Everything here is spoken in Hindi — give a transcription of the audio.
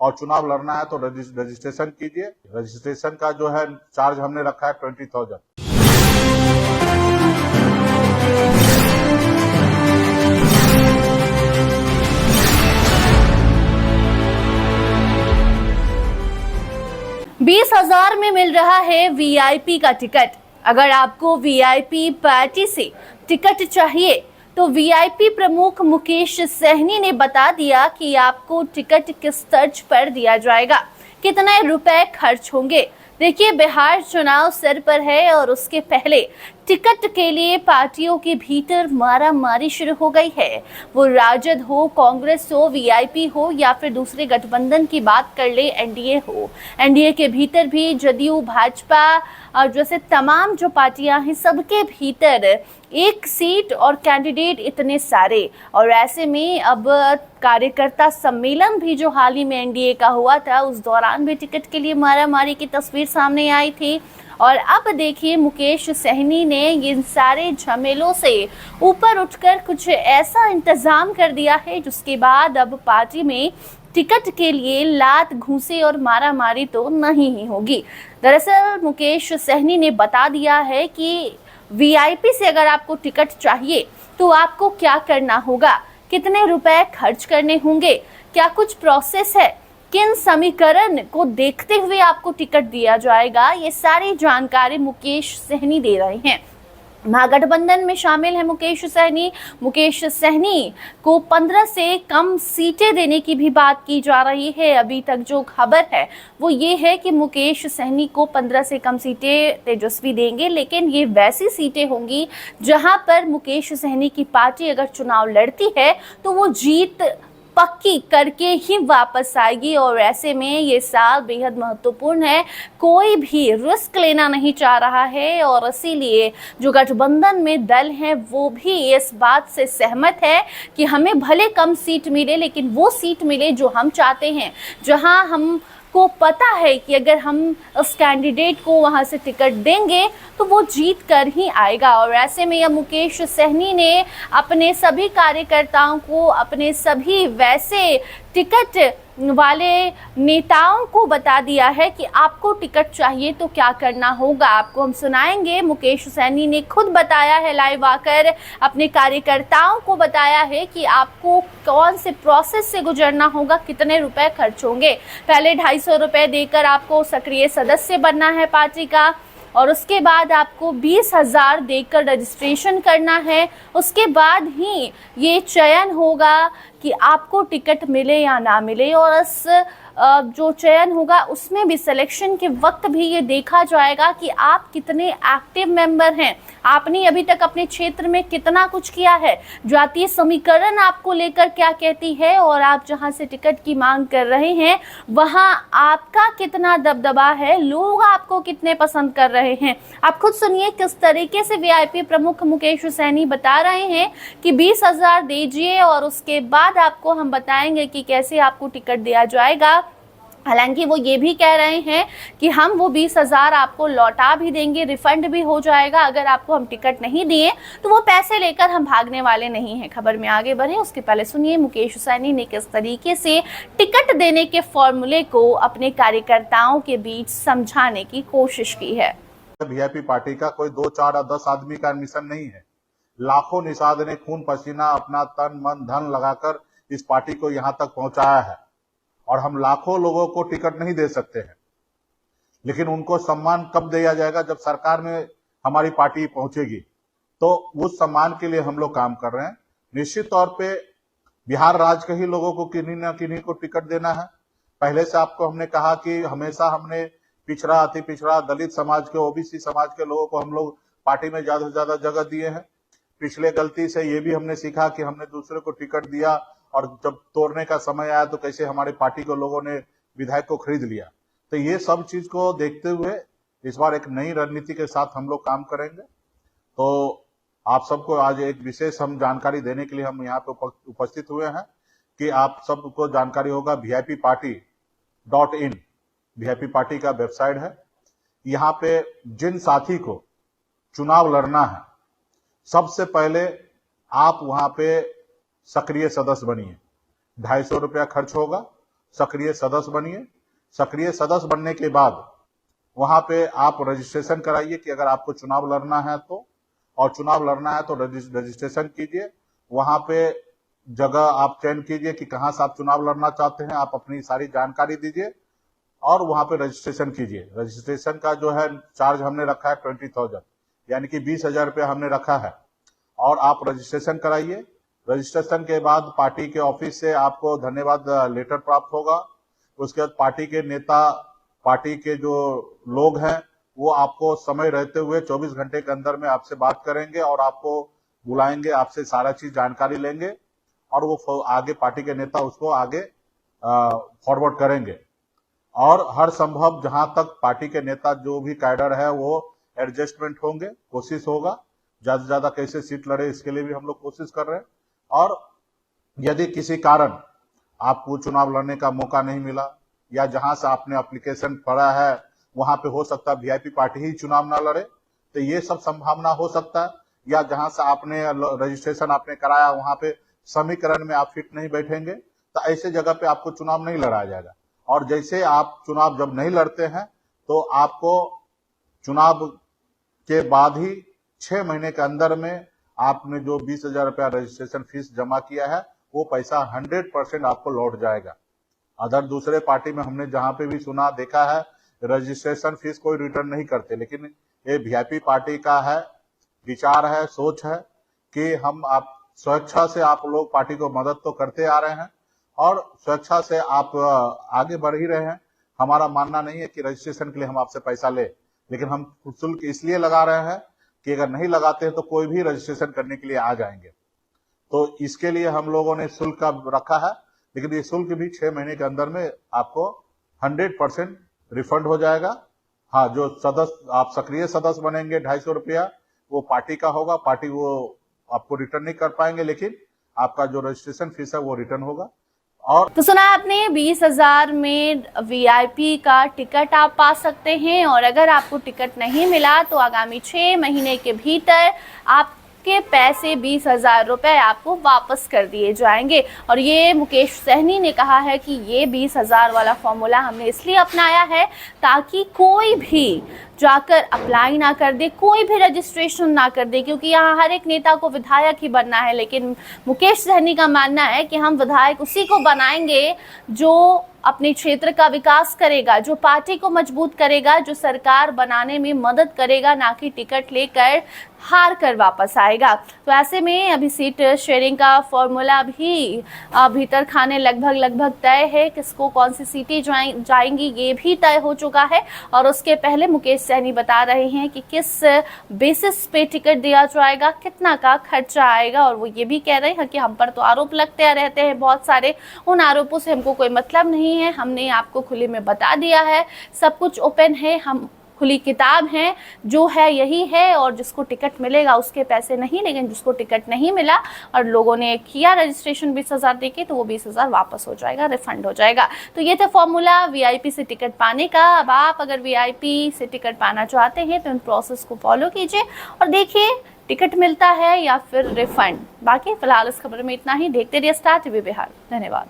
और चुनाव लड़ना है तो रजिस्ट्रेशन कीजिए। रजिस्ट्रेशन का जो है चार्ज हमने रखा है 20,000। $20,000 में मिल रहा है वीआईपी का टिकट। अगर आपको वीआईपी पार्टी से टिकट चाहिए तो वीआईपी प्रमुख मुकेश सहनी ने बता दिया कि आपको टिकट किस तर्ज पर दिया जाएगा, कितने रुपए खर्च होंगे। देखिए, बिहार चुनाव सिर पर है और उसके पहले टिकट के लिए पार्टियों के भीतर मारामारी शुरू हो गई है। वो राजद हो, कांग्रेस हो, वीआईपी हो या फिर दूसरे गठबंधन की बात कर ले, एनडीए हो। एनडीए के भीतर भी जदयू, भाजपा और जैसे तमाम जो पार्टियां हैं, सबके भीतर एक सीट और कैंडिडेट इतने सारे। और ऐसे में अब कार्यकर्ता सम्मेलन भी जो हाल ही में एनडीए का हुआ था, उस दौरान भी टिकट के लिए मारामारी की तस्वीर सामने आई थी। और अब देखिए, मुकेश सहनी ने इन सारे झमेलों से ऊपर उठकर कुछ ऐसा इंतजाम कर दिया है जिसके बाद अब पार्टी में टिकट के लिए लात घूंसे और मारामारी तो नहीं ही होगी। दरअसल मुकेश सहनी ने बता दिया है कि वीआईपी से अगर आपको टिकट चाहिए तो आपको क्या करना होगा, कितने रुपए खर्च करने होंगे, क्या कुछ प्रोसेस है, किन समीकरण को देखते हुए आपको टिकट दिया जाएगा, ये सारी जानकारी मुकेश सहनी दे रहे हैं। महागठबंधन में शामिल है मुकेश सहनी। मुकेश सहनी को 15 से कम सीटें देने की भी बात की जा रही है। अभी तक जो खबर है वो ये है कि मुकेश सहनी को 15 से कम सीटें तेजस्वी देंगे, लेकिन ये वैसी सीटें होंगी जहां पर मुकेश सहनी की पार्टी अगर चुनाव लड़ती है तो वो जीत पक्की करके ही वापस आएगी। और ऐसे में ये साल बेहद महत्वपूर्ण है, कोई भी रिस्क लेना नहीं चाह रहा है और इसीलिए जो गठबंधन में दल हैं वो भी इस बात से सहमत है कि हमें भले कम सीट मिले, लेकिन वो सीट मिले जो हम चाहते हैं, जहां हम को पता है कि अगर हम उस कैंडिडेट को वहां से टिकट देंगे तो वो जीत कर ही आएगा। और ऐसे में यह मुकेश सहनी ने अपने सभी कार्यकर्ताओं को, अपने सभी वैसे टिकट वाले नेताओं को बता दिया है कि आपको टिकट चाहिए तो क्या करना होगा। आपको हम सुनाएंगे। मुकेश सहनी ने खुद बताया है, लाइव आकर अपने कार्यकर्ताओं को बताया है कि आपको कौन से प्रोसेस से गुजरना होगा, कितने रुपए खर्च होंगे। पहले 250 रुपए देकर आपको सक्रिय सदस्य बनना है पार्टी का, और उसके बाद आपको 20,000 देकर रजिस्ट्रेशन करना है। उसके बाद ही ये चयन होगा कि आपको टिकट मिले या ना मिले। और इस जो चयन होगा उसमें भी सिलेक्शन के वक्त भी ये देखा जाएगा कि आप कितने एक्टिव मेंबर हैं, आपने अभी तक अपने क्षेत्र में कितना कुछ किया है, जातीय समीकरण आपको लेकर क्या कहती है, और आप जहां से टिकट की मांग कर रहे हैं वहां आपका कितना दबदबा है, लोग आपको कितने पसंद कर रहे हैं। आप खुद सुनिए किस तरीके से वीआईपी प्रमुख मुकेश सहनी बता रहे हैं कि 20,000 दीजिए और उसके बाद आपको हम बताएंगे कि कैसे आपको टिकट दिया जाएगा। हालांकि वो ये भी कह रहे हैं कि हम वो 20,000 आपको लौटा भी देंगे, रिफंड भी हो जाएगा। अगर आपको हम टिकट नहीं दिए तो वो पैसे लेकर हम भागने वाले नहीं हैं। खबर में आगे बढ़े उसके पहले सुनिए मुकेश सहनी ने किस तरीके से टिकट देने के फॉर्मूले को अपने कार्यकर्ताओं के बीच समझाने की कोशिश की है। वीआईपी पार्टी का कोई 2, 4 या 10 आदमी का मिशन नहीं है। लाखों निषाद ने खून पसीना, अपना तन मन धन लगाकर इस पार्टी को यहाँ तक पहुंचाया है, और हम लाखों लोगों को टिकट नहीं दे सकते हैं, लेकिन उनको सम्मान कब दिया जाएगा, जब सरकार में हमारी पार्टी पहुंचेगी, तो उस सम्मान के लिए हम लोग काम कर रहे हैं। निश्चित तौर पे बिहार राज्य के ही लोगों को किन्हीं न किन्हीं को टिकट देना है। पहले से आपको हमने कहा कि हमेशा हमने पिछड़ा, अति पिछड़ा, दलित समाज के, ओबीसी समाज के लोगों को हम लोग पार्टी में ज्यादा से ज्यादा जगह दिए हैं। पिछले गलती से ये भी हमने सीखा कि हमने दूसरे को टिकट दिया और जब तोड़ने का समय आया तो कैसे हमारे पार्टी के लोगों ने विधायक को खरीद लिया। तो ये सब चीज को देखते हुए इस बार एक नई रणनीति के साथ हम लोग काम करेंगे। तो आप सबको आज एक विशेष हम जानकारी देने के लिए हम यहाँ पे उपस्थित हुए हैं कि आप सबको जानकारी होगा vipparty.in वीआईपी पार्टी का वेबसाइट है। यहाँ पे जिन साथी को चुनाव लड़ना है, सबसे पहले आप वहां पे सक्रिय सदस्य बनिए। 250 रुपया खर्च होगा, सक्रिय सदस्य बनिए। सक्रिय सदस्य बनने के बाद वहां पे आप रजिस्ट्रेशन कराइए कि अगर आपको चुनाव लड़ना है तो, और चुनाव लड़ना है तो रजिस्ट्रेशन कीजिए। वहां पे जगह आप चयन कीजिए कि कहां से आप चुनाव लड़ना चाहते हैं, आप अपनी सारी जानकारी दीजिए और वहां पे रजिस्ट्रेशन कीजिए। रजिस्ट्रेशन का जो है चार्ज हमने रखा है 20,000, यानी कि 20,000 रुपया हमने रखा है, और आप रजिस्ट्रेशन कराइए। रजिस्ट्रेशन के बाद पार्टी के ऑफिस से आपको धन्यवाद लेटर प्राप्त होगा। उसके बाद पार्टी के नेता, पार्टी के जो लोग हैं वो आपको समय रहते हुए 24 घंटे के अंदर में आपसे बात करेंगे और आपको बुलाएंगे, आपसे सारा चीज जानकारी लेंगे और वो आगे पार्टी के नेता उसको आगे फॉरवर्ड करेंगे। और हर संभव जहां तक पार्टी के नेता जो भी कैडर है वो एडजस्टमेंट होंगे, कोशिश होगा ज्यादा से ज्यादा कैसे सीट लड़े इसके लिए भी हम लोग कोशिश कर रहे हैं। और यदि किसी कारण आपको चुनाव लड़ने का मौका नहीं मिला या जहां से आपने एप्लीकेशन पड़ा है वहां पे हो सकता है वीआईपी पार्टी ही चुनाव ना लड़े, तो ये सब संभावना हो सकता है। या जहां से आपने रजिस्ट्रेशन आपने कराया वहां पे समीकरण में आप फिट नहीं बैठेंगे, तो ऐसे जगह पे आपको चुनाव नहीं लड़ाया जाएगा। और जैसे आप चुनाव जब नहीं लड़ते हैं तो आपको चुनाव के बाद ही 6 महीने के अंदर में आपने जो 20,000 रुपया रजिस्ट्रेशन फीस जमा किया है वो पैसा 100% आपको लौट जाएगा। अदर दूसरे पार्टी में हमने जहां पे भी सुना देखा है रजिस्ट्रेशन फीस कोई रिटर्न नहीं करते, लेकिन ये वीआईपी पार्टी का है विचार है, सोच है कि हम आप स्वेच्छा से आप लोग पार्टी को मदद तो करते आ रहे हैं और स्वेच्छा से आप आगे बढ़ ही रहे हैं। हमारा मानना नहीं है कि रजिस्ट्रेशन के लिए हम आपसे पैसा ले, लेकिन हम शुल्क इसलिए लगा रहे हैं कि अगर नहीं लगाते हैं तो कोई भी रजिस्ट्रेशन करने के लिए आ जाएंगे। तो इसके लिए हम लोगों ने शुल्क का रखा है, लेकिन ये शुल्क भी 6 महीने के अंदर में आपको 100% रिफंड हो जाएगा। हाँ, जो सदस्य आप सक्रिय सदस्य बनेंगे 250 रुपया वो पार्टी का होगा, पार्टी वो आपको रिटर्न नहीं कर पाएंगे, लेकिन आपका जो रजिस्ट्रेशन फीस है वो रिटर्न होगा। और तो सुना आपने 20,000 में वीआईपी का टिकट आप पा सकते हैं, और अगर आपको टिकट नहीं मिला तो आगामी 6 महीने के भीतर आपके पैसे 20,000 रुपए आपको वापस कर दिए जाएंगे। और ये मुकेश सहनी ने कहा है कि ये 20,000 वाला फॉर्मूला हमने इसलिए अपनाया है ताकि कोई भी जाकर अप्लाई ना कर दे, कोई भी रजिस्ट्रेशन ना कर दे, क्योंकि यहाँ हर एक नेता को विधायक ही बनना है। लेकिन मुकेश सहनी का मानना है कि हम विधायक उसी को बनाएंगे जो अपने क्षेत्र का विकास करेगा, जो पार्टी को मजबूत करेगा, जो सरकार बनाने में मदद करेगा, ना कि टिकट लेकर हार कर वापस आएगा। तो ऐसे में अभी सीट शेयरिंग का फॉर्मूला भी भीतर खाने लगभग तय है। किसको कौन सी सीटें जाएंगी ये भी तय हो चुका है। और उसके पहले मुकेश सहनी बता रहे हैं कि किस बेसिस पे टिकट दिया जाएगा, कितना का खर्चा आएगा। और वो ये भी कह रहे हैं कि हम पर तो आरोप लगते रहते हैं बहुत सारे, उन आरोपों से हमको कोई मतलब नहीं है। हमने आपको खुले में बता दिया है, सब कुछ ओपन है, हम खुली किताब है, जो है यही है। और जिसको टिकट मिलेगा उसके पैसे नहीं, लेकिन जिसको टिकट नहीं मिला और लोगों ने किया रजिस्ट्रेशन 20,000 देके, तो वो 20,000 वापस हो जाएगा, रिफंड हो जाएगा। तो ये था फॉर्मूला वीआईपी से टिकट पाने का। अब आप अगर वीआईपी से टिकट पाना चाहते हैं तो इन प्रोसेस को फॉलो कीजिए और देखिए टिकट मिलता है या फिर रिफंड। बाकी फिलहाल इस खबर में इतना ही। देखते रहिए स्टार टीवी बिहार। धन्यवाद।